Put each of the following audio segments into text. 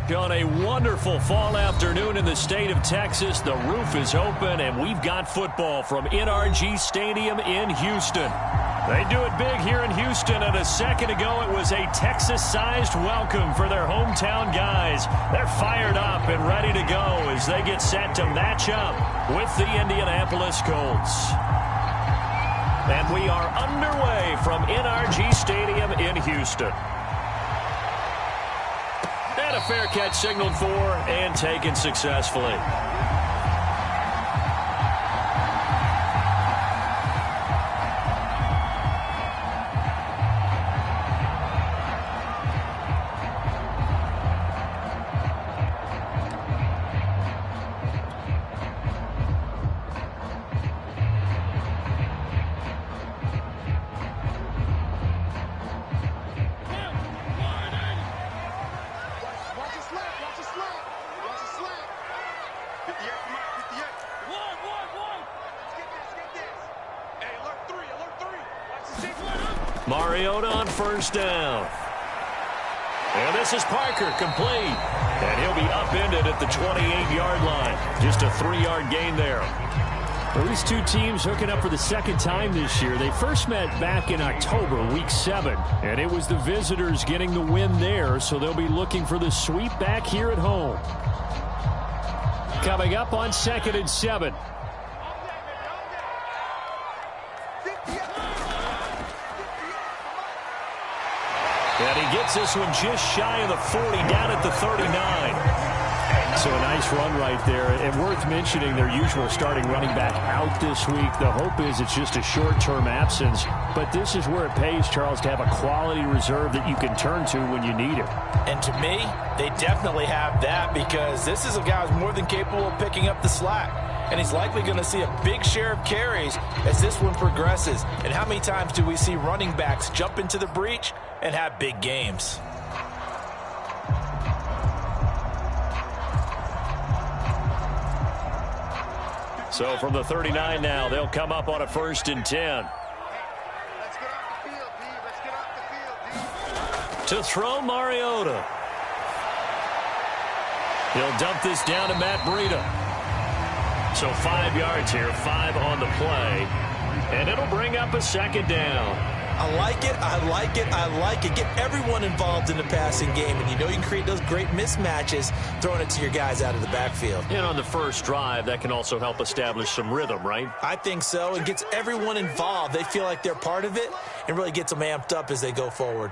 On a wonderful fall afternoon in the state of Texas, the roof is open, and we've got football from NRG Stadium in Houston. They do it big here in Houston, and a second ago it was a Texas-sized welcome for their hometown guys. They're fired up and ready to go as they get set to match up with the Indianapolis Colts. And we are underway from NRG Stadium in Houston. And a fair catch signaled for and taken successfully. Mariota on first down. And this is Parker, complete. And he'll be upended at the 28-yard line. Just a 3-yard gain there. Well, these two teams hooking up for the second time this year. They first met back in October, week 7. And it was the visitors getting the win there, so they'll be looking for the sweep back here at home. Coming up on 2nd and 7. And he gets this one just shy of the 40, down at the 39. So a nice run right there. And worth mentioning, their usual starting running back out this week. The hope is it's just a short-term absence. But this is where it pays, Charles, to have a quality reserve that you can turn to when you need it. And to me, they definitely have that, because this is a guy who's more than capable of picking up the slack. And he's likely going to see a big share of carries as this one progresses. And how many times do we see running backs jump into the breach and have big games? So from the 39 now, they'll come up on a 1st and 10. Let's get off the field, D. Let's get off the field, D. To throw, Mariota. He'll dump this down to Matt Breida. So 5 yards here, 5 on the play. And it'll bring up a 2nd down. I like it, I like it, I like it. Get everyone involved in the passing game, and you know you can create those great mismatches throwing it to your guys out of the backfield. And on the first drive, that can also help establish some rhythm, right? I think so. It gets everyone involved. They feel like they're part of it, and really gets them amped up as they go forward.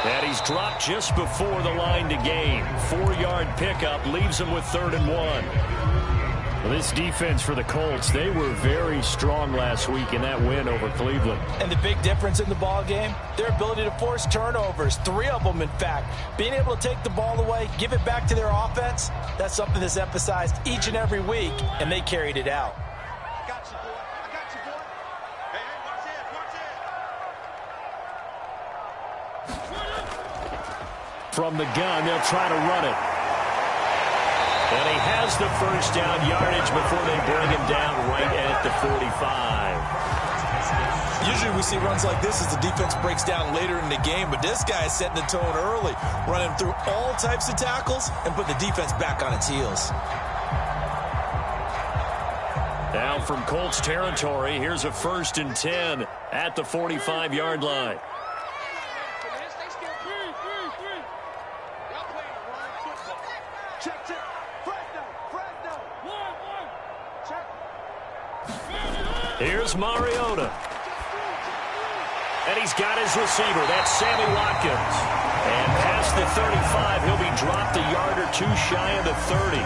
And he's dropped just before the line to gain. 4-yard pickup leaves him with 3rd and 1. Well, this defense for the Colts, they were very strong last week in that win over Cleveland. And the big difference in the ball game, their ability to force turnovers, 3 of them, in fact. Being able to take the ball away, give it back to their offense, that's something that's emphasized each and every week, and they carried it out. I got you, boy. I got you, boy. Hey, watch it, watch it. From the gun, they'll try to run it. And he has the first down yardage before they bring him down right at the 45. Usually we see runs like this as the defense breaks down later in the game, but this guy is setting the tone early, running through all types of tackles and putting the defense back on its heels. Now from Colts territory, here's a 1st and 10 at the 45-yard line. Here's Mariota. And he's got his receiver. That's Sammy Watkins. And past the 35, he'll be dropped a yard or 2 shy of the 30.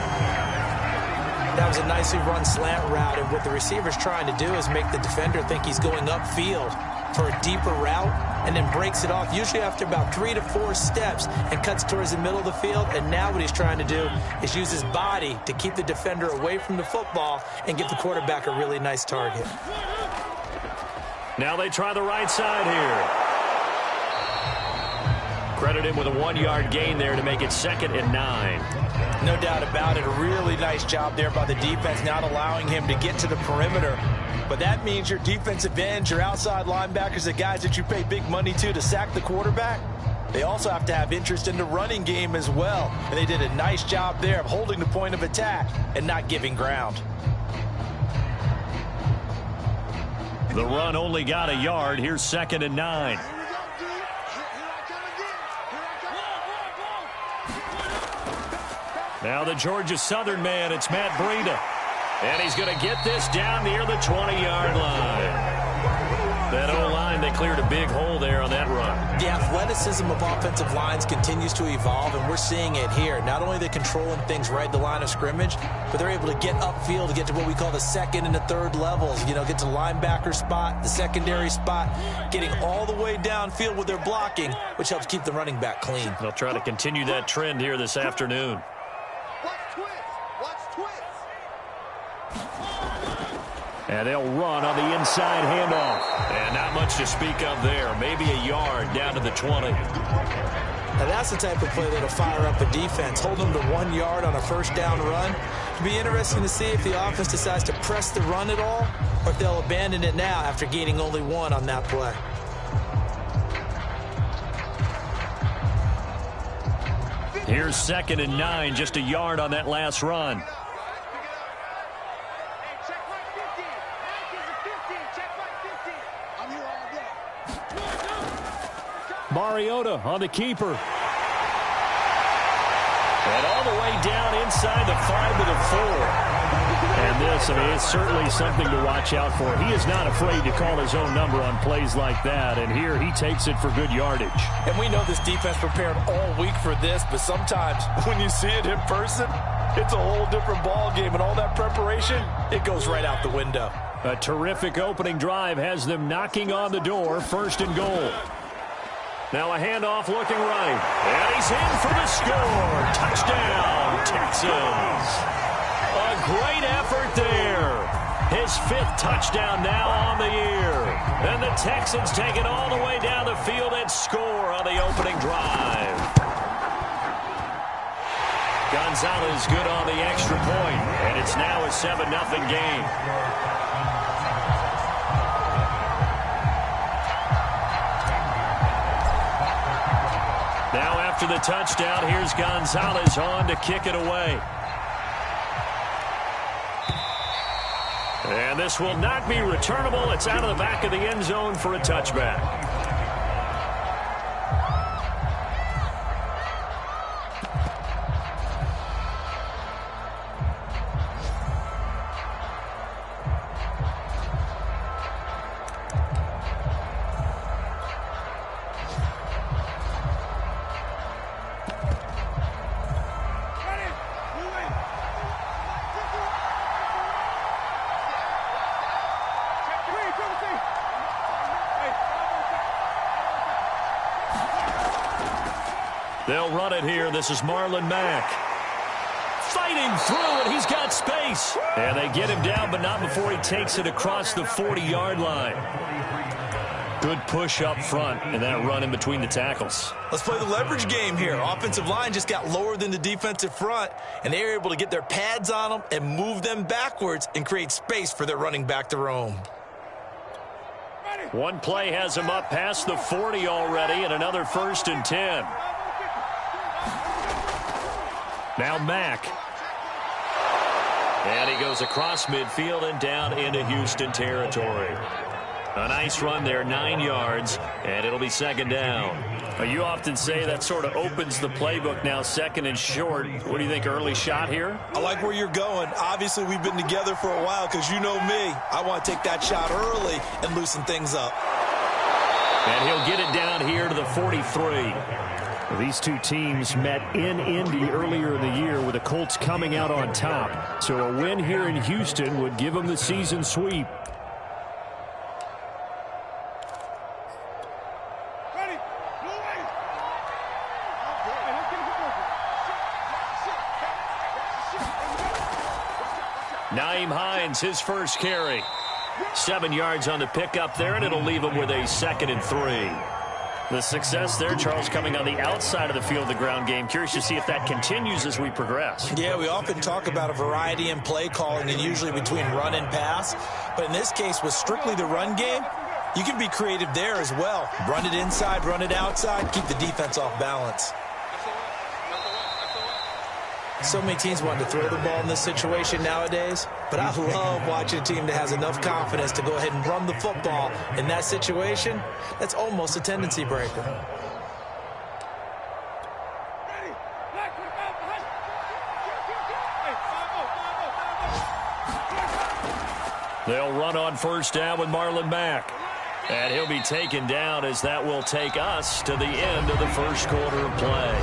That was a nicely run slant route, and what the receiver's trying to do is make the defender think he's going upfield for a deeper route, and then breaks it off, usually after about 3 to 4 steps, and cuts towards the middle of the field. And now what he's trying to do is use his body to keep the defender away from the football and give the quarterback a really nice target. Now they try the right side here. Credit him with a 1-yard gain there to make it 2nd and 9. No doubt about it. A really nice job there by the defense, not allowing him to get to the perimeter. But that means your defensive ends, your outside linebackers, the guys that you pay big money to sack the quarterback, they also have to have interest in the running game as well. And they did a nice job there of holding the point of attack and not giving ground. The run only got a yard. Here's 2nd and 9. Now the Georgia Southern man, it's Matt Breida. And he's going to get this down near the 20-yard line. That O-line, they cleared a big hole there on that run. The athleticism of offensive lines continues to evolve, and we're seeing it here. Not only are they controlling things right at the line of scrimmage, but they're able to get upfield to get to what we call the second and the third levels. You know, get to the linebacker spot, the secondary spot, getting all the way downfield with their blocking, which helps keep the running back clean. They'll try to continue that trend here this afternoon. And they'll run on the inside handoff. And not much to speak of there. Maybe a yard down to the 20. Now that's the type of play that'll fire up a defense. Hold them to 1 yard on a first down run. It'll be interesting to see if the offense decides to press the run at all, or if they'll abandon it now after gaining only 1 on that play. Here's 2nd and 9, just a yard on that last run. Mariota on the keeper. And all the way down inside the 5 to the 4. And this, I mean, it's certainly something to watch out for. He is not afraid to call his own number on plays like that. And here he takes it for good yardage. And we know this defense prepared all week for this, but sometimes when you see it in person, it's a whole different ball game. And all that preparation, it goes right out the window. A terrific opening drive has them knocking on the door, 1st and goal. Now a handoff looking right. And he's in for the score. Touchdown, Texans. A great effort there. His 5th touchdown now on the year. And the Texans take it all the way down the field and score on the opening drive. Gonzalez good on the extra point. And it's now a 7-0 game. Now after the touchdown, here's Gonzalez on to kick it away. And this will not be returnable. It's out of the back of the end zone for a touchback. They'll run it here. This is Marlon Mack. Fighting through, and he's got space. And they get him down, but not before he takes it across the 40-yard line. Good push up front, and that run in between the tackles. Let's play the leverage game here. Offensive line just got lower than the defensive front, and they were able to get their pads on them and move them backwards and create space for their running back to roam. One play has him up past the 40 already, and another 1st and 10. Now Mack. And he goes across midfield and down into Houston territory. A nice run there, 9 yards, and it'll be 2nd down. You often say that sort of opens the playbook now, 2nd and short. What do you think, early shot here? I like where you're going. Obviously, we've been together for a while because you know me. I want to take that shot early and loosen things up. And he'll get it down here to the 43. These two teams met in Indy earlier in the year with the Colts coming out on top. So a win here in Houston would give them the season sweep. Nyheim Hines, his first carry. 7 yards on the pickup there, and it'll leave him with a 2nd and 3. The success there, Charles, coming on the outside of the field, the ground game. Curious to see if that continues as we progress. Yeah, we often talk about a variety in play calling and usually between run and pass. But in this case, with strictly the run game, you can be creative there as well. Run it inside, run it outside, keep the defense off balance. So many teams want to throw the ball in this situation nowadays, but I love watching a team that has enough confidence to go ahead and run the football in that situation. That's almost a tendency breaker. They'll run on first down with Marlon Mack. And he'll be taken down as that will take us to the end of the first quarter of play.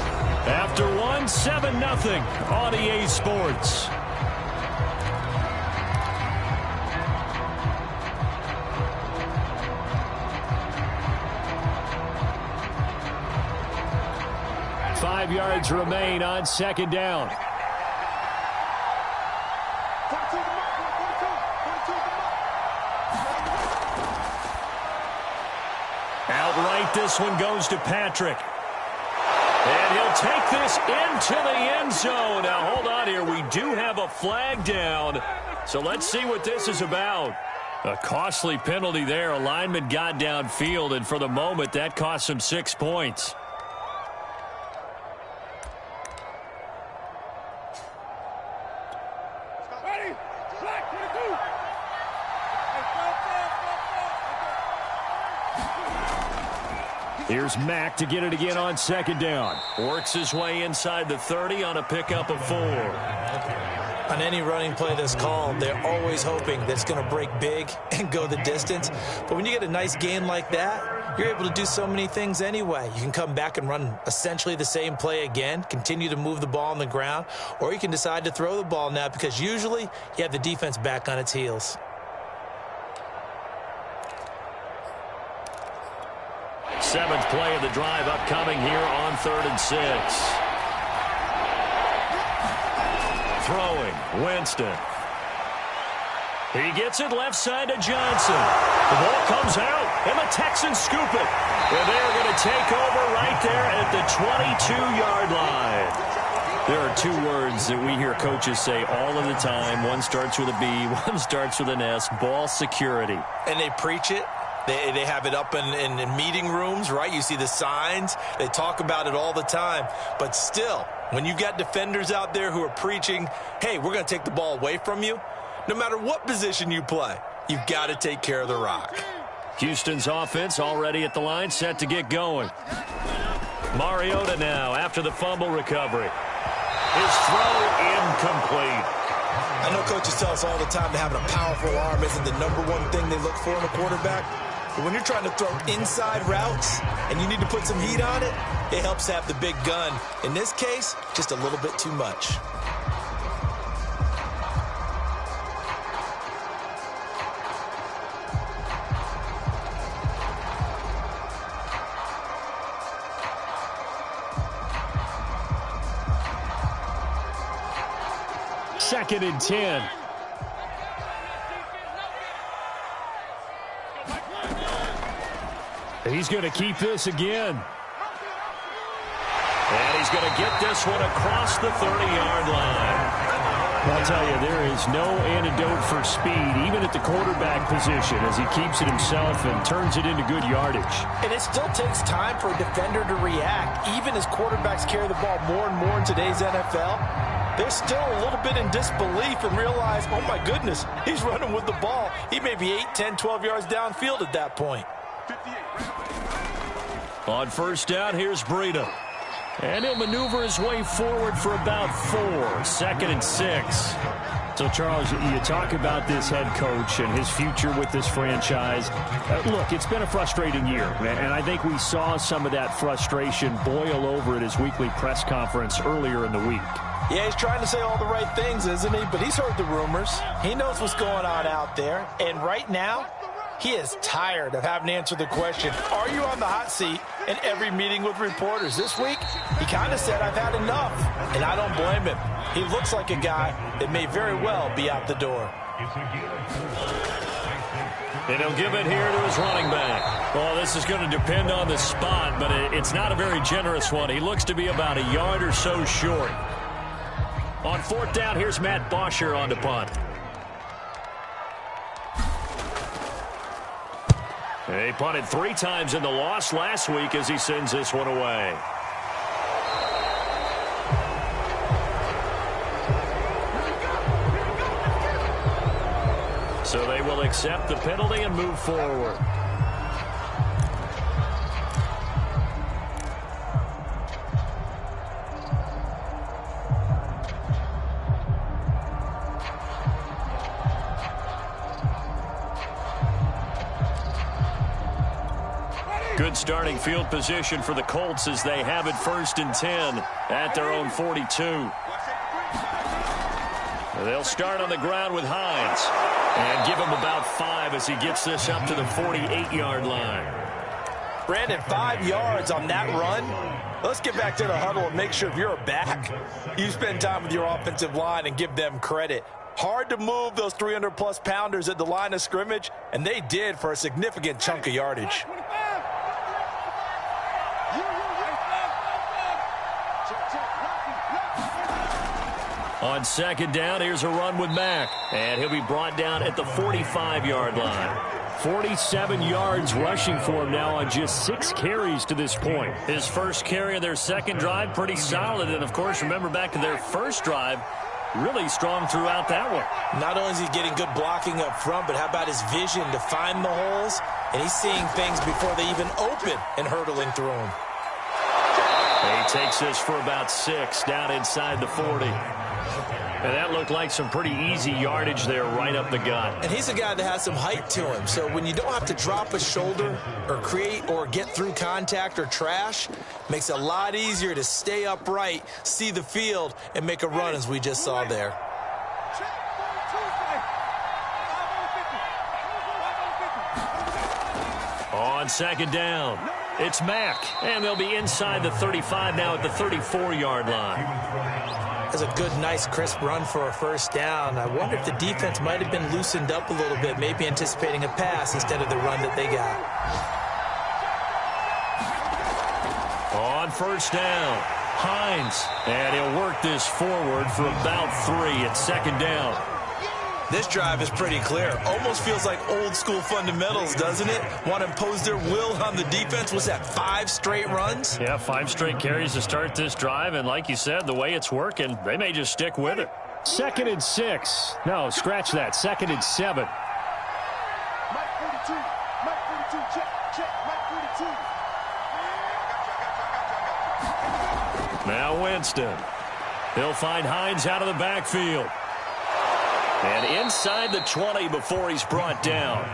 After 7-0 on EA Sports. Five yards remain on second down. Outright, this one goes to Patrick. And he'll take this into the end zone. Now, hold on here. We do have a flag down. So let's see what this is about. A costly penalty there. A lineman got downfield, and for the moment, that cost him 6 points. Here's Mack to get it again on second down. Works his way inside the 30 on a pickup of 4. On any running play that's called, they're always hoping that it's going to break big and go the distance. But when you get a nice gain like that, you're able to do so many things anyway. You can come back and run essentially the same play again, continue to move the ball on the ground, or you can decide to throw the ball now because usually you have the defense back on its heels. Seventh play of the drive upcoming here on 3rd and 6. Throwing, Winston. He gets it left side to Johnson. The ball comes out, and the Texans scoop it. And they're going to take over right there at the 22-yard line. There are 2 words that we hear coaches say all of the time. One starts with a B, one starts with an S, ball security. And they preach it. They have it up in meeting rooms, right? You see the signs. They talk about it all the time. But still, when you've got defenders out there who are preaching, hey, we're going to take the ball away from you, no matter what position you play, you've got to take care of the rock. Houston's offense already at the line, set to get going. Mariota now after the fumble recovery. His throw incomplete. I know coaches tell us all the time that having a powerful arm isn't the #1 thing they look for in a quarterback. But when you're trying to throw inside routes and you need to put some heat on it, it helps have the big gun. In this case, just a little bit too much. Second and 10. He's going to keep this again. And he's going to get this one across the 30-yard line. I'll tell you, there is no antidote for speed, even at the quarterback position, as he keeps it himself and turns it into good yardage. And it still takes time for a defender to react, even as quarterbacks carry the ball more and more in today's NFL. They're still a little bit in disbelief and realize, oh, my goodness, he's running with the ball. He may be 8, 10, 12 yards downfield at that point. On first down, here's Breida. And he'll maneuver his way forward for about 4. 2nd and 6. So, Charles, you talk about this head coach and his future with this franchise. Look, it's been a frustrating year, and I think we saw some of that frustration boil over at his weekly press conference earlier in the week. Yeah, he's trying to say all the right things, isn't he? But he's heard the rumors. He knows what's going on out there. And right now, he is tired of having to answer the question, are you on the hot seat in every meeting with reporters? This week, he kind of said, I've had enough. And I don't blame him. He looks like a guy that may very well be out the door. And he'll give it here to his running back. Well, this is going to depend on the spot, but it's not a very generous one. He looks to be about a yard or so short. On fourth down, here's Matt Bosher on the punt. He punted 3 times in the loss last week as he sends this one away. So they will accept the penalty and move forward. Good starting field position for the Colts as they have it 1st and 10 at their own 42. They'll start on the ground with Hines and give him about 5 as he gets this up to the 48-yard line. Brandon, 5 yards on that run. Let's get back to the huddle and make sure if you're a back, you spend time with your offensive line and give them credit. Hard to move those 300-plus pounders at the line of scrimmage, and they did for a significant chunk of yardage. On 2nd down, here's a run with Mack, and he'll be brought down at the 45-yard line. 47 yards rushing for him now on just 6 carries to this point. His first carry of their second drive, pretty solid. And, of course, remember back to their first drive, really strong throughout that one. Not only is he getting good blocking up front, but how about his vision to find the holes? And he's seeing things before they even open and hurtling through them. He takes this for about 6 down inside the 40. And that looked like some pretty easy yardage there right up the gut. And he's a guy that has some height to him. So when you don't have to drop a shoulder or create or get through contact or trash, makes it a lot easier to stay upright, see the field, and make a run as we just saw there. On 2nd down, it's Mack. And they'll be inside the 35 now at the 34-yard line. That's a good, nice, crisp run for a first down. I wonder if the defense might have been loosened up a little bit, maybe anticipating a pass instead of the run that they got. On 1st down, Hines. And he'll work this forward for about 3 at 2nd down. This drive is pretty clear. Almost feels like old school fundamentals, doesn't it? Want to impose their will on the defense. Was that 5 straight runs? Yeah, 5 straight carries to start this drive. And like you said, the way it's working, they may just stick with it. 2nd and 6. No, scratch that. 2nd and 7. Mike 42. Mike 42. Check. Mike 42. Now Winston. He'll find Hines out of the backfield. And inside the 20 before he's brought down.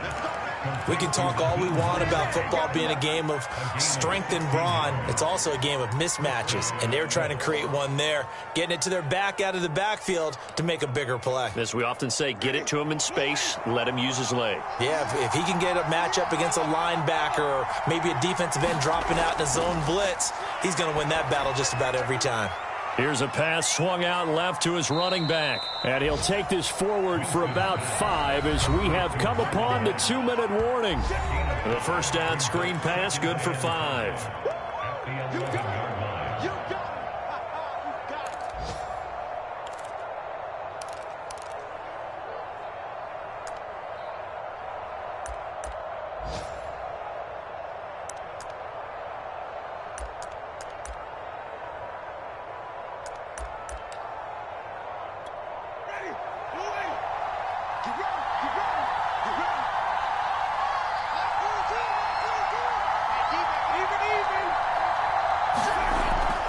We can talk all we want about football being a game of strength and brawn. It's also a game of mismatches, and they're trying to create one there, getting it to their back out of the backfield to make a bigger play. As we often say, get it to him in space, let him use his leg. Yeah, if he can get a matchup against a linebacker or maybe a defensive end dropping out in a zone blitz, he's going to win that battle just about every time. Here's a pass swung out left to his running back. And he'll take this forward for about 5 as we have come upon the 2-minute warning. The first down screen pass, good for 5.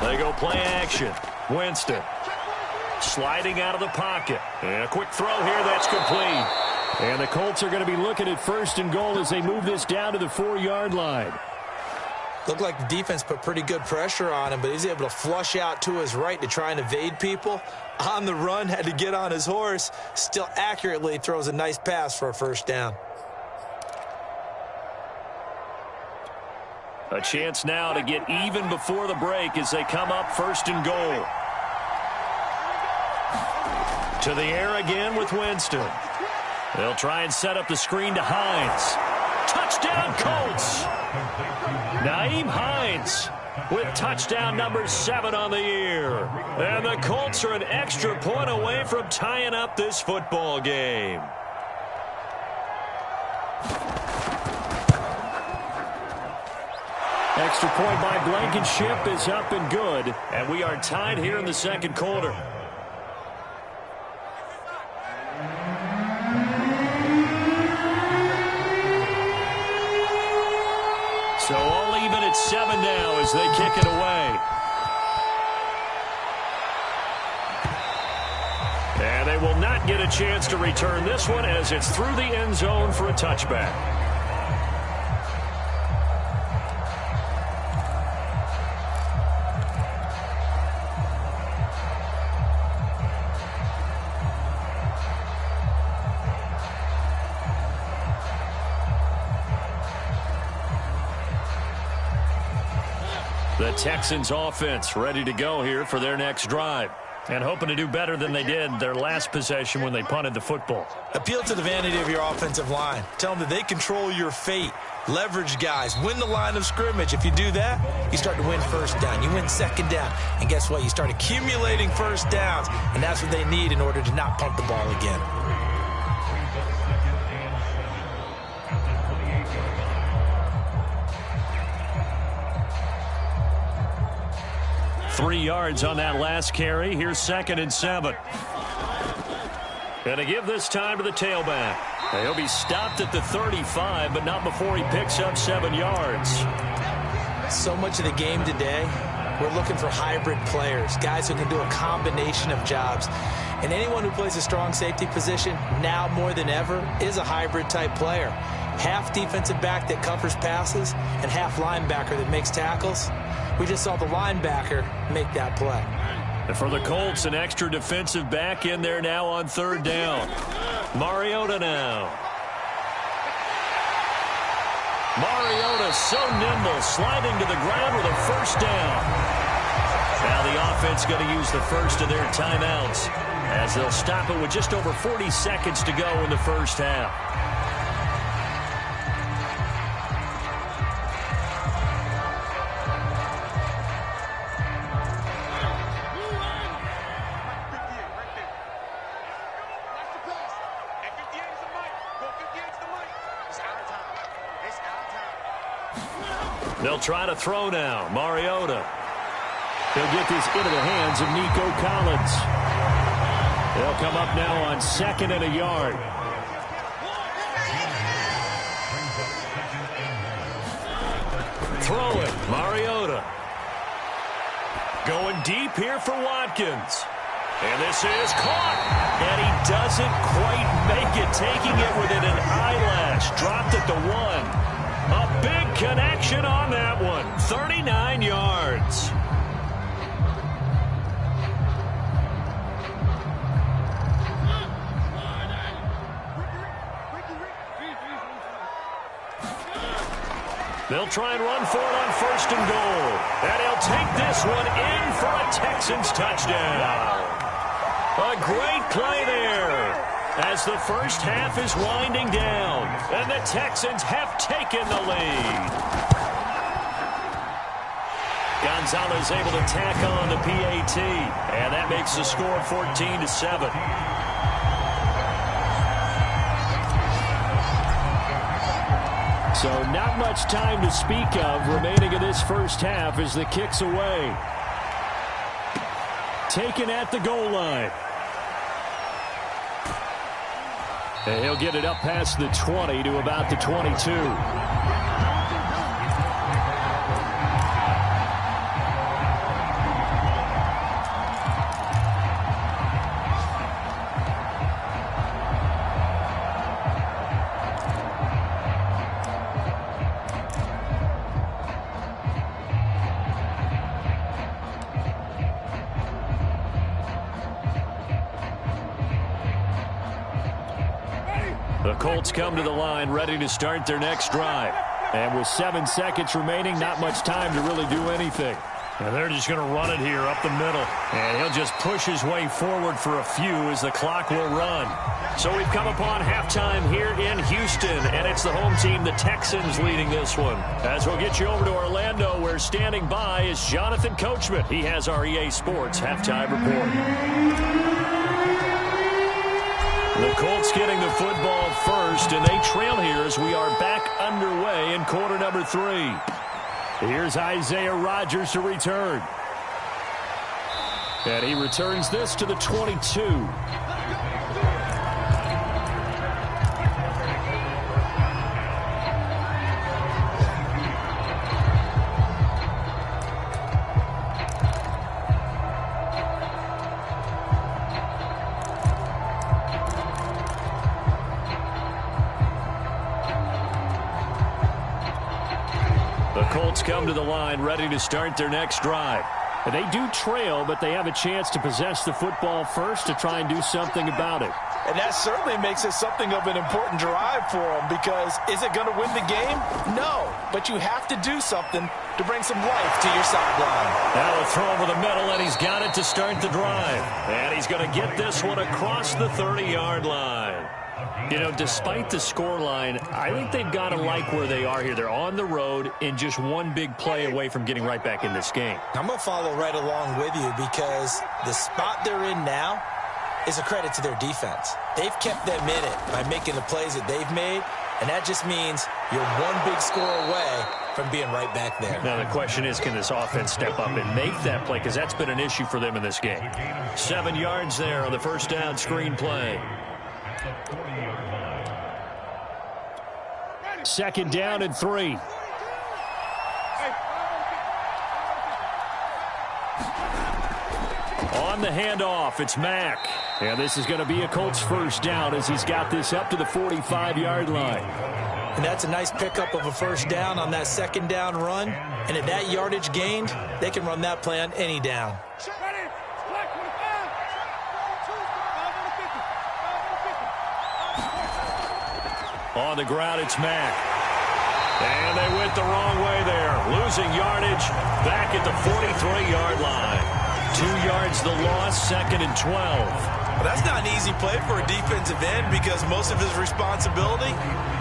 They go play action. Winston sliding out of the pocket. And a quick throw here, that's complete. And the Colts are going to be looking at 1st and goal as they move this down to the 4-yard line. Looked like the defense put pretty good pressure on him, but he's able to flush out to his right to try and evade people. On the run, had to get on his horse. Still accurately throws a nice pass for a first down. A chance now to get even before the break as they come up 1st and goal. To the air again with Winston. They'll try and set up the screen to Hines. Touchdown, Colts! Nyheim Hines with touchdown number 7 on the year. And the Colts are an extra point away from tying up this football game. Extra point by Blankenship is up and good. And we are tied here in the second quarter. So all even at 7 now as they kick it away. And they will not get a chance to return this one as it's through the end zone for a touchback. The Texans offense ready to go here for their next drive and hoping to do better than they did their last possession when they punted the football. Appeal to the vanity of your offensive line. Tell them that they control your fate. Leverage guys. Win the line of scrimmage. If you do that, you start to win first down. You win second down. And guess what? You start accumulating first downs. And that's what they need in order to not punt the ball again. 3 yards on that last carry. Here's 2nd and 7. Gonna give this time to the tailback. He'll be stopped at the 35, but not before he picks up 7 yards. So much of the game today, we're looking for hybrid players, guys who can do a combination of jobs. And anyone who plays a strong safety position, now more than ever, is a hybrid type player. Half defensive back that covers passes and half linebacker that makes tackles. We just saw the linebacker make that play. And for the Colts, an extra defensive back in there now on 3rd down. Mariota now. Mariota so nimble, sliding to the ground with a 1st down. Now the offense going to use the first of their timeouts as they'll stop it with just over 40 seconds to go in the first half. They'll try to throw now. Mariota. He'll get this into the hands of Nico Collins. They'll come up now on 2nd and a yard. Throw it. Mariota. Going deep here for Watkins. And this is caught. And he doesn't quite make it, taking it within an eyelash. Dropped at the 1. A big connection on that one. 39 yards. They'll try and run for it on 1st and goal. And he'll take this one in for a Texans touchdown. A great play there as the first half is winding down, and the Texans have taken the lead. Gonzalez able to tack on the PAT, and that makes the score 14-7. So not much time to speak of remaining in this first half as the kick's away. Taken at the goal line. And he'll get it up past the 20 to about the 22. The Colts come to the line ready to start their next drive. And with 7 seconds remaining, not much time to really do anything. And they're just going to run it here up the middle. And he'll just push his way forward for a few as the clock will run. So we've come upon halftime here in Houston, and it's the home team, the Texans, leading this one. As we'll get you over to Orlando, where standing by is Jonathan Coachman. He has our EA Sports halftime report. The Colts getting the football first, and they trail here as we are back underway in quarter number 3. Here's Isaiah Rodgers to return. And he returns this to the 22. Come to the line ready to start their next drive. They do trail, but they have a chance to possess the football first to try and do something about it. And that certainly makes it something of an important drive for them, because is it going to win the game? No, but you have to do something to bring some life to your sideline. Now a throw over the middle, and he's got it to start the drive. And he's going to get this one across the 30-yard line. You know, despite the scoreline, I think they've got to like where they are here. They're on the road and just one big play away from getting right back in this game. I'm going to follow right along with you, because the spot they're in now is a credit to their defense. They've kept them in it by making the plays that they've made, and that just means you're one big score away from being right back there. Now the question is, can this offense step up and make that play, because that's been an issue for them in this game. 7 yards there on the first down screen play. Second down and 3. On the handoff, it's Mack. And this is going to be a Colts first down as he's got this up to the 45-yard line. And that's a nice pickup of a first down on that second down run. And at that yardage gained, they can run that play on any down. On the ground, it's Mack. And they went the wrong way there. Losing yardage back at the 43-yard line. 2 yards the loss, 2nd and 12. Well, that's not an easy play for a defensive end, because most of his responsibility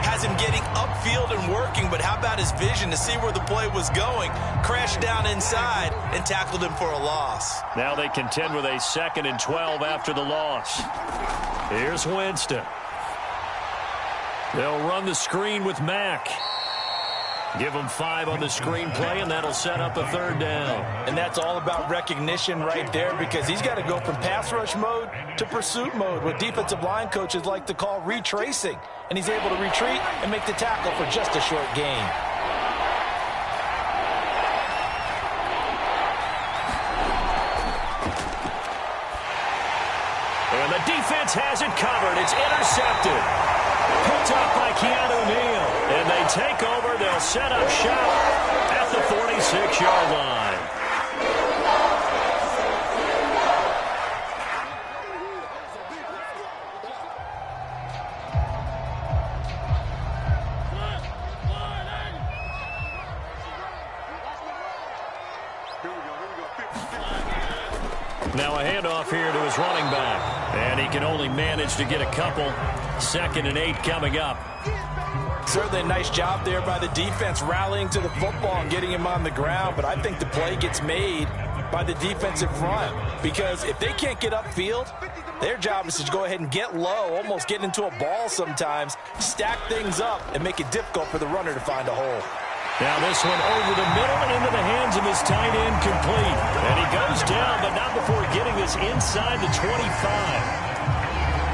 has him getting upfield and working. But how about his vision to see where the play was going? Crashed down inside and tackled him for a loss. Now they contend with a 2nd and 12 after the loss. Here's Winston. They'll run the screen with Mack. Give them 5 on the screen play, and that'll set up a 3rd down. And that's all about recognition right there, because he's got to go from pass rush mode to pursuit mode, what defensive line coaches like to call retracing. And he's able to retreat and make the tackle for just a short gain. And the defense has it covered. It's intercepted. Picked up by Keanu Neal. And they take over. They'll set up shop at the 46-yard line. Now a handoff here to his running back. And he can only manage to get a couple. 2nd and 8 coming up. Certainly a nice job there by the defense, rallying to the football and getting him on the ground. But I think the play gets made by the defensive front, because if they can't get upfield, their job is to go ahead and get low, almost get into a ball sometimes, stack things up, and make it difficult for the runner to find a hole. Now this one over the middle and into the hands of his tight end, complete. And he goes down, but not before getting this inside the 25.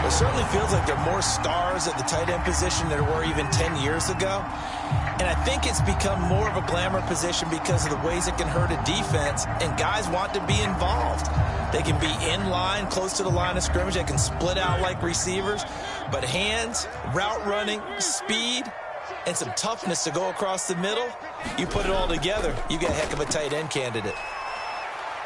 It certainly feels like there are more stars at the tight end position than there were even 10 years ago. And I think it's become more of a glamour position because of the ways it can hurt a defense, and guys want to be involved. They can be in line, close to the line of scrimmage. They can split out like receivers. But hands, route running, speed, and some toughness to go across the middle, you put it all together, you get a heck of a tight end candidate.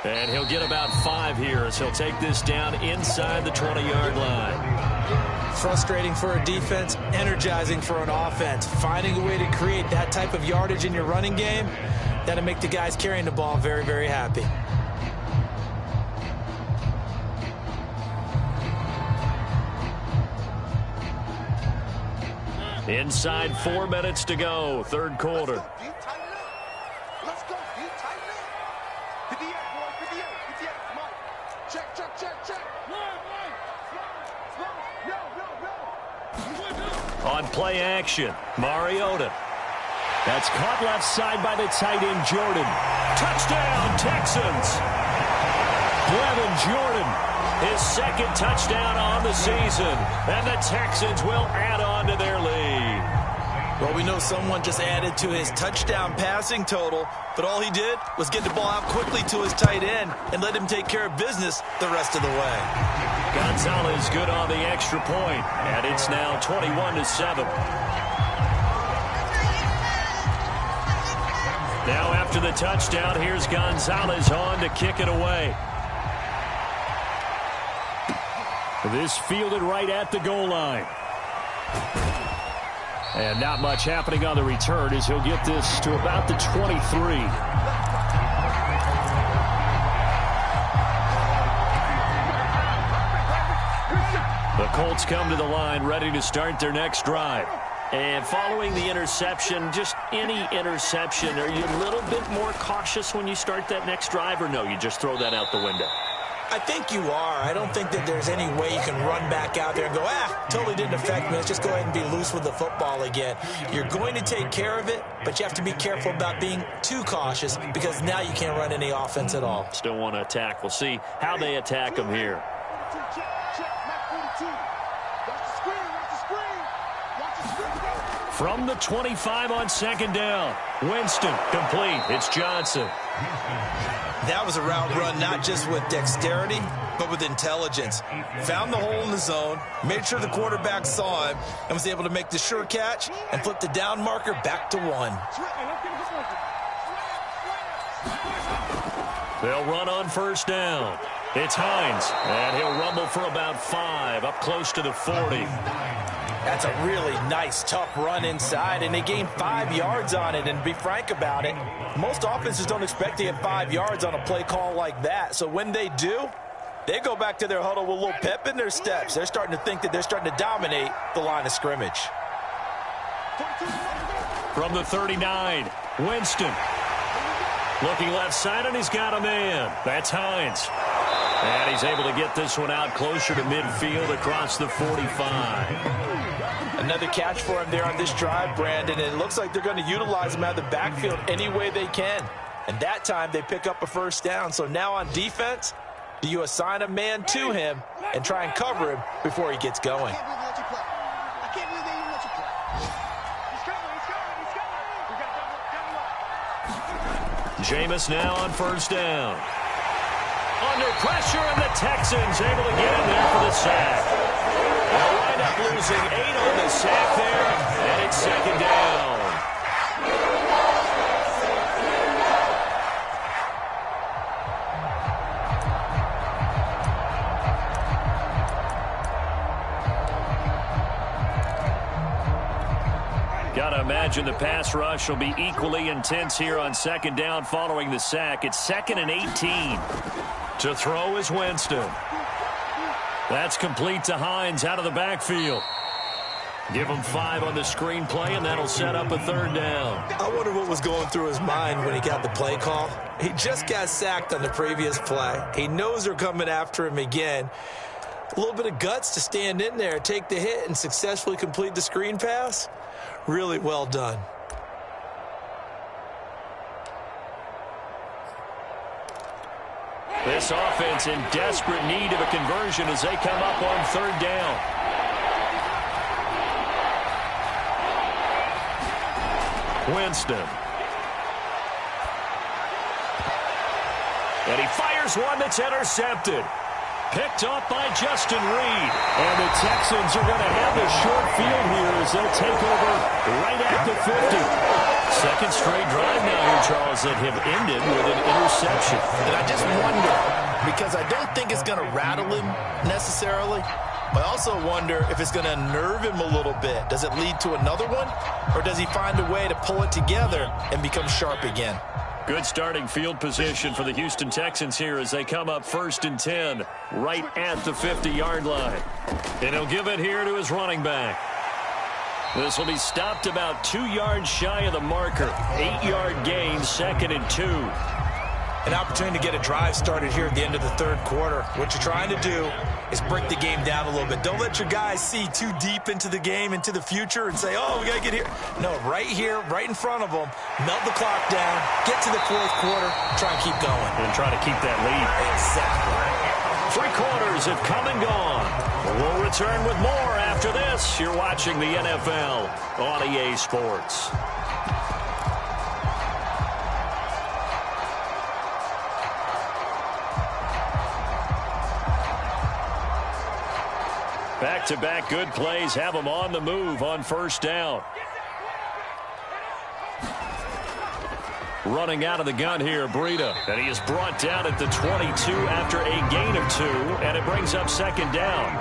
And he'll get about 5 here as he'll take this down inside the 20-yard line. Frustrating for a defense, energizing for an offense. Finding a way to create that type of yardage in your running game, That'll make the guys carrying the ball very, very happy. Inside 4 minutes to go, third quarter. Let's go, D. Tighten up. 58, boy, 58, 58. Come on. Check, check, check, check. On play action, Mariota. That's caught left side by the tight end, Jordan. Touchdown, Texans. Brevin Jordan, his second touchdown on the season. And the Texans will add on to their lead. Well, we know someone just added to his touchdown passing total, but all he did was get the ball out quickly to his tight end and let him take care of business the rest of the way. Gonzalez good on the extra point, and it's now 21-7. Now after the touchdown, here's Gonzalez on to kick it away. This fielded right at the goal line. And not much happening on the return as he'll get this to about the 23. The Colts come to the line ready to start their next drive. And following the interception, just any interception, are you a little bit more cautious when you start that next drive, or no, you just throw that out the window? I think you are. I don't think that there's any way you can run back out there and go, totally didn't affect me. Let's just go ahead and be loose with the football again. You're going to take care of it, but you have to be careful about being too cautious because now you can't run any offense at all. Still want to attack. We'll see how they attack them here. From the 25 on second down. Winston complete. It's Johnson. That was a route run not just with dexterity, but with intelligence. Found the hole in the zone, made sure the quarterback saw him, and was able to make the sure catch and flip the down marker back to 1. They'll run on first down. It's Hines, and he'll rumble for about 5, up close to the 40. That's a really nice, tough run inside, and they gained 5 yards on it. And to be frank about it, most offenses don't expect to get 5 yards on a play call like that. So when they do, they go back to their huddle with a little pep in their steps. They're starting to think that they're starting to dominate the line of scrimmage. From the 39, Winston. Looking left side, and he's got a man. That's Hines. And he's able to get this one out closer to midfield across the 45. Another catch for him there on this drive, Brandon, and it looks like they're going to utilize him out of the backfield any way they can. And that time they pick up a first down. So now on defense, do you assign a man to him and try and cover him before he gets going? Jameis now on first down. Under pressure, and the Texans able to get in there for the sack. They'll wind up losing 8 on the sack there, and it's second down. Gotta imagine the pass rush will be equally intense here on second down following the sack. It's 2nd and 18. To throw is Winston. That's complete to Hines out of the backfield. Give him 5 on the screenplay, and that'll set up a third down. I wonder what was going through his mind when he got the play call. He just got sacked on the previous play. He knows they're coming after him again. A little bit of guts to stand in there, take the hit, and successfully complete the screen pass. Really well done. This offense in desperate need of a conversion as they come up on third down. Winston. And he fires one that's intercepted. Picked up by Justin Reed. And the Texans are going to have the short field here as they'll take over right at the 50. Second straight drive now here, Charles, that have ended with an interception. And I just wonder, because I don't think it's going to rattle him necessarily, but I also wonder if it's going to unnerve him a little bit. Does it lead to another one? Or does he find a way to pull it together and become sharp again? Good starting field position for the Houston Texans here as they come up 1st and 10 right at the 50-yard line. And he'll give it here to his running back. This will be stopped about 2 yards shy of the marker. 8-yard gain, 2nd and 2. An opportunity to get a drive started here at the end of the third quarter. What you're trying to do is break the game down a little bit. Don't let your guys see too deep into the game, into the future, and say, oh, we got to get here. No, right here, right in front of them, melt the clock down, get to the fourth quarter, try and keep going. And try to keep that lead. Exactly. 3 quarters have come and gone. We'll return with more after this. You're watching the NFL on EA Sports. Back-to-back good plays have them on the move on 1st down. Running out of the gun here, Breida. And he is brought down at the 22 after a gain of 2, and it brings up 2nd down.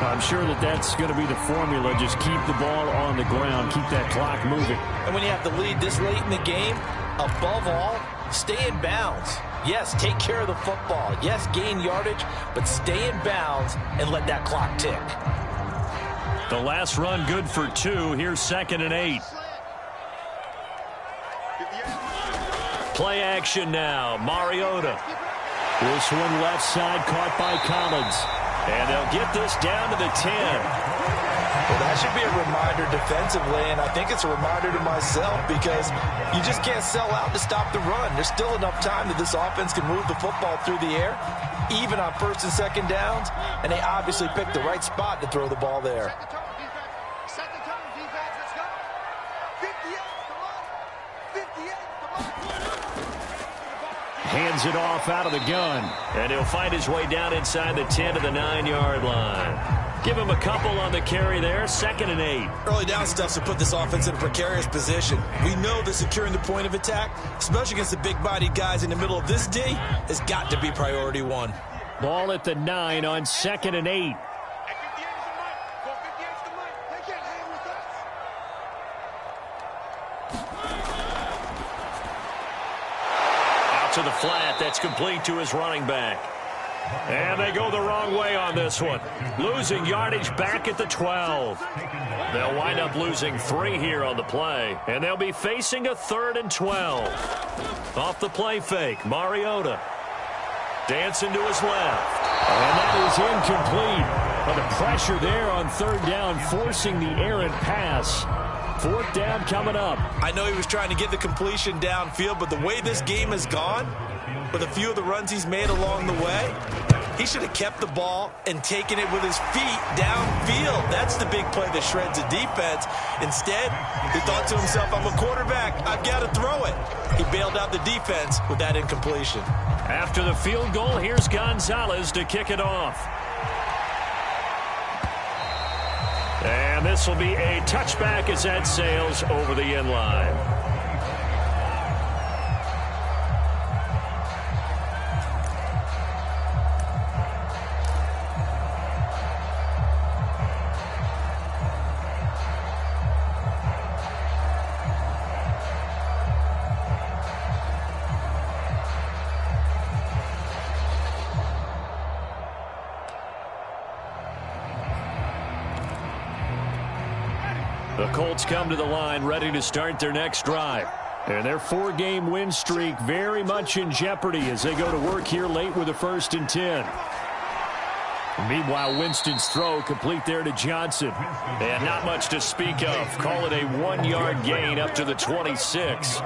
I'm sure that's going to be the formula. Just keep the ball on the ground. Keep that clock moving. And when you have the lead this late in the game, above all, stay in bounds. Yes, take care of the football. Yes, gain yardage, but stay in bounds and let that clock tick. The last run good for 2. Here's 2nd and 8. Play action now. Mariota. This one left side caught by Collins. And they'll get this down to the 10. Well, that should be a reminder defensively, and I think it's a reminder to myself because you just can't sell out to stop the run. There's still enough time that this offense can move the football through the air, even on 1st and 2nd downs, and they obviously picked the right spot to throw the ball there. Second time, defense, let's go. 58, come on. 58, come on. Hands it off out of the gun. And he'll find his way down inside the 10 to the 9-yard line. Give him a couple on the carry there. 2nd and 8. Early down stuff to put this offense in a precarious position. We know that securing the point of attack, especially against the big-bodied guys in the middle of this D, has got to be priority 1. Ball at the 9 on 2nd and 8. To the flat, that's complete to his running back. And they go the wrong way on this one. Losing yardage back at the 12. They'll wind up losing 3 here on the play. And they'll be facing a 3rd and 12. Off the play fake, Mariota. Dancing to his left. And that is incomplete. But the pressure there on 3rd down, forcing the errant pass. 4th down coming up. I know he was trying to get the completion downfield, but the way this game has gone, with a few of the runs he's made along the way, he should have kept the ball and taken it with his feet downfield. That's the big play that shreds the defense. Instead, he thought to himself, I'm a quarterback, I've got to throw it. He bailed out the defense with that incompletion. After the field goal, here's Gonzalez to kick it off. And this will be a touchback as that sails over the end line. The Colts come to the line ready to start their next drive. And their 4-game win streak very much in jeopardy as they go to work here late with a 1st and 10. Meanwhile, Winston's throw complete there to Johnson. And not much to speak of. Call it a 1-yard gain up to the 26.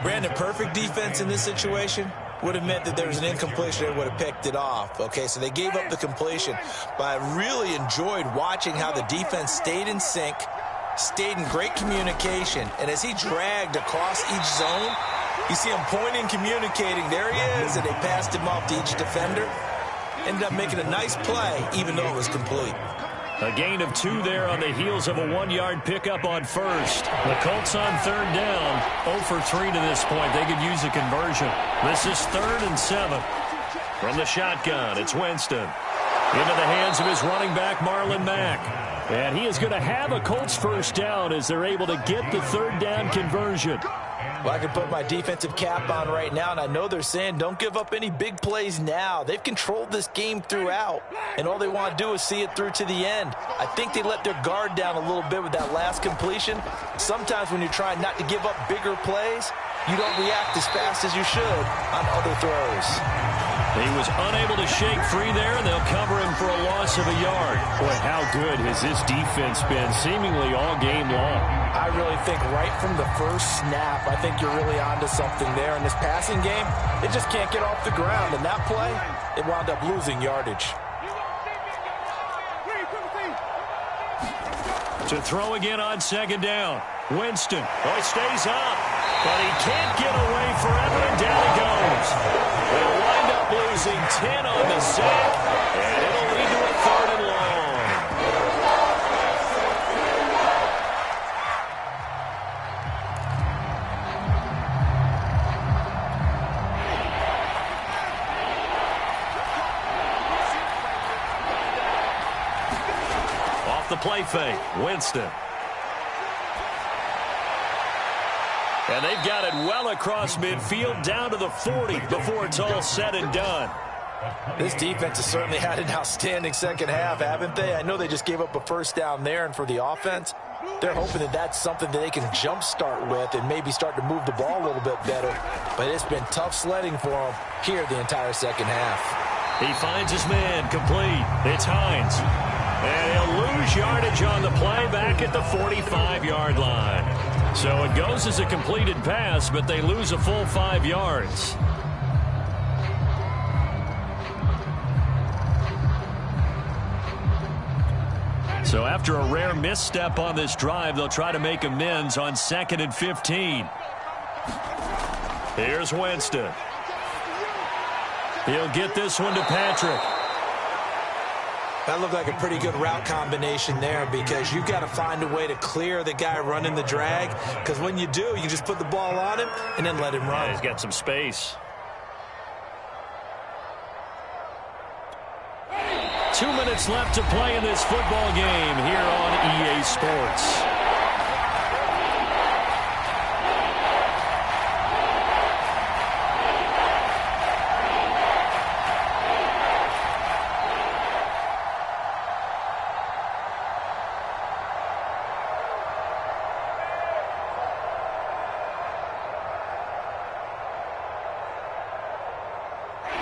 Brandon, perfect defense in this situation would have meant that there was an incompletion and would have picked it off. Okay, so they gave up the completion. But I really enjoyed watching how the defense stayed in sync, stayed in great communication, and as he dragged across each zone, you see him pointing, communicating, there he is, and they passed him off to each defender. Ended up making a nice play, even though it was complete. A gain of 2 there on the heels of a 1-yard pickup on 1st. The Colts on 3rd down, 0 for 3 to this point. They could use a conversion. This is 3rd and 7. From the shotgun, it's Winston. Into the hands of his running back, Marlon Mack. And he is going to have a Colts 1st down as they're able to get the 3rd down conversion. Well, I can put my defensive cap on right now, and I know they're saying don't give up any big plays now. They've controlled this game throughout, and all they want to do is see it through to the end. I think they let their guard down a little bit with that last completion. Sometimes when you're trying not to give up bigger plays, you don't react as fast as you should on other throws. He was unable to shake free there, and they'll cover him for a loss of a yard. Boy, how good has this defense been seemingly all game long? I really think right from the first snap, I think you're really onto something there. In this passing game, they just can't get off the ground. And that play, it wound up losing yardage. To throw again on second down. Winston, oh, stays up, but he can't get away forever, and down he goes. They'll wind up losing 10 on the sack, and it'll lead to a 3rd and long. Off the play fake, Winston. And they've got it well across midfield, down to the 40 before it's all said and done. This defense has certainly had an outstanding second half, haven't they? I know they just gave up a first down there, and for the offense, they're hoping that that's something that they can jumpstart with and maybe start to move the ball a little bit better. But it's been tough sledding for them here the entire second half. He finds his man, complete. It's Hines. And he'll lose yardage on the play back at the 45-yard line. So it goes as a completed pass, but they lose a full 5 yards. So after a rare misstep on this drive, they'll try to make amends on 2nd and 15. Here's Winston. He'll get this one to Patrick. That looked like a pretty good route combination there, because you've got to find a way to clear the guy running the drag, because when you do, you can just put the ball on him and then let him run. Yeah, he's got some space. 2 minutes left to play in this football game here on EA Sports.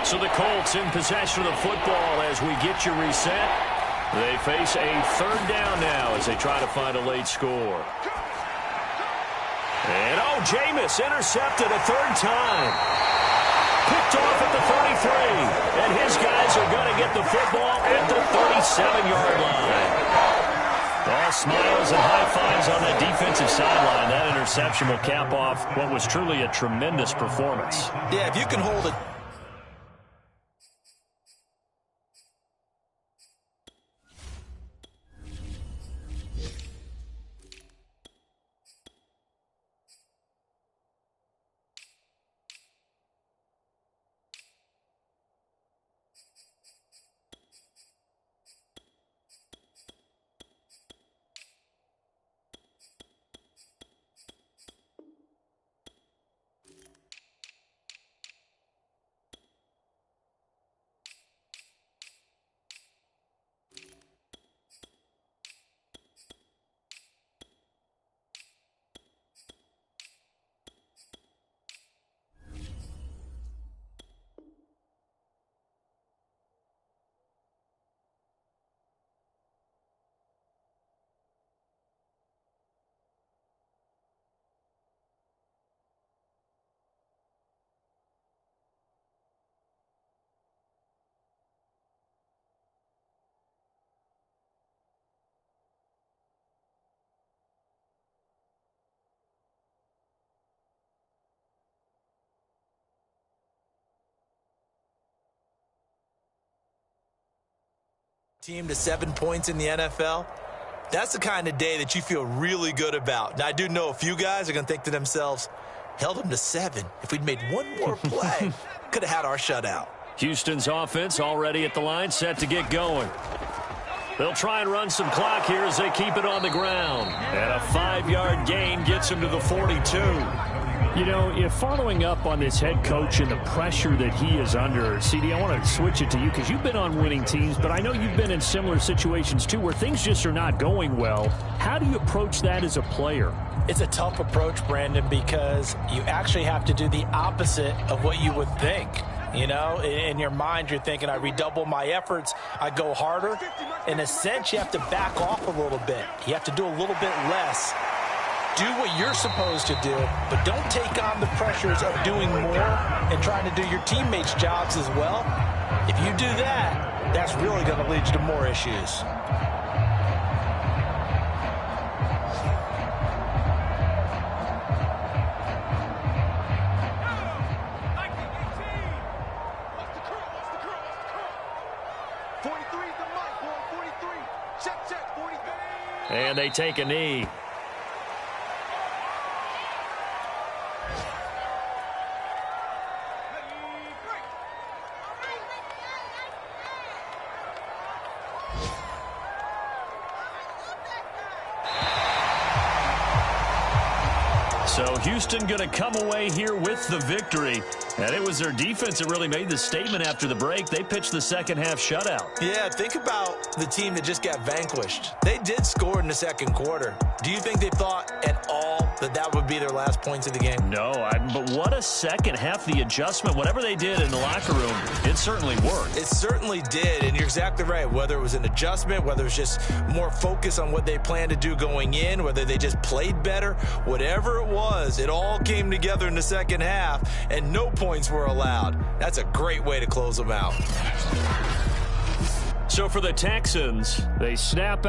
So the Colts in possession of the football as we get you reset. They face a 3rd down now as they try to find a late score. And, oh, Jameis intercepted a 3rd time. Picked off at the 33. And his guys are going to get the football at the 37-yard line. All smiles and high fives on that defensive sideline. That interception will cap off what was truly a tremendous performance. Yeah, if you can hold it. Team to 7 points in the NFL. That's the kind of day that you feel really good about. Now, I do know a few guys are going to think to themselves, held them to 7. If we'd made one more play, could have had our shutout. Houston's offense already at the line, set to get going. They'll try and run some clock here as they keep it on the ground. And a 5-yard gain gets him to the 42. You know, if following up on this head coach and the pressure that he is under, CD, I want to switch it to you because you've been on winning teams, but I know you've been in similar situations too where things just are not going well. How do you approach that as a player? It's a tough approach, Brandon, because you actually have to do the opposite of what you would think. You know, in your mind, you're thinking, I redouble my efforts, I go harder. In a sense, you have to back off a little bit. You have to do a little bit less. Do what you're supposed to do, but don't take on the pressures of doing more and trying to do your teammates' jobs as well. If you do that, that's really going to lead you to more issues. And they take a knee. So Houston going to come away here with the victory. And it was their defense that really made the statement after the break. They pitched the second half shutout. Yeah, think about the team that just got vanquished. They did score in the second quarter. Do you think they thought at all that that would be their last points of the game? No, but what a second half, the adjustment, whatever they did in the locker room, it certainly worked. It certainly did, and you're exactly right. Whether it was an adjustment, whether it was just more focus on what they planned to do going in, whether they just played better, whatever it was, it all came together in the second half, and no points were allowed. That's a great way to close them out. So for the Texans, they snap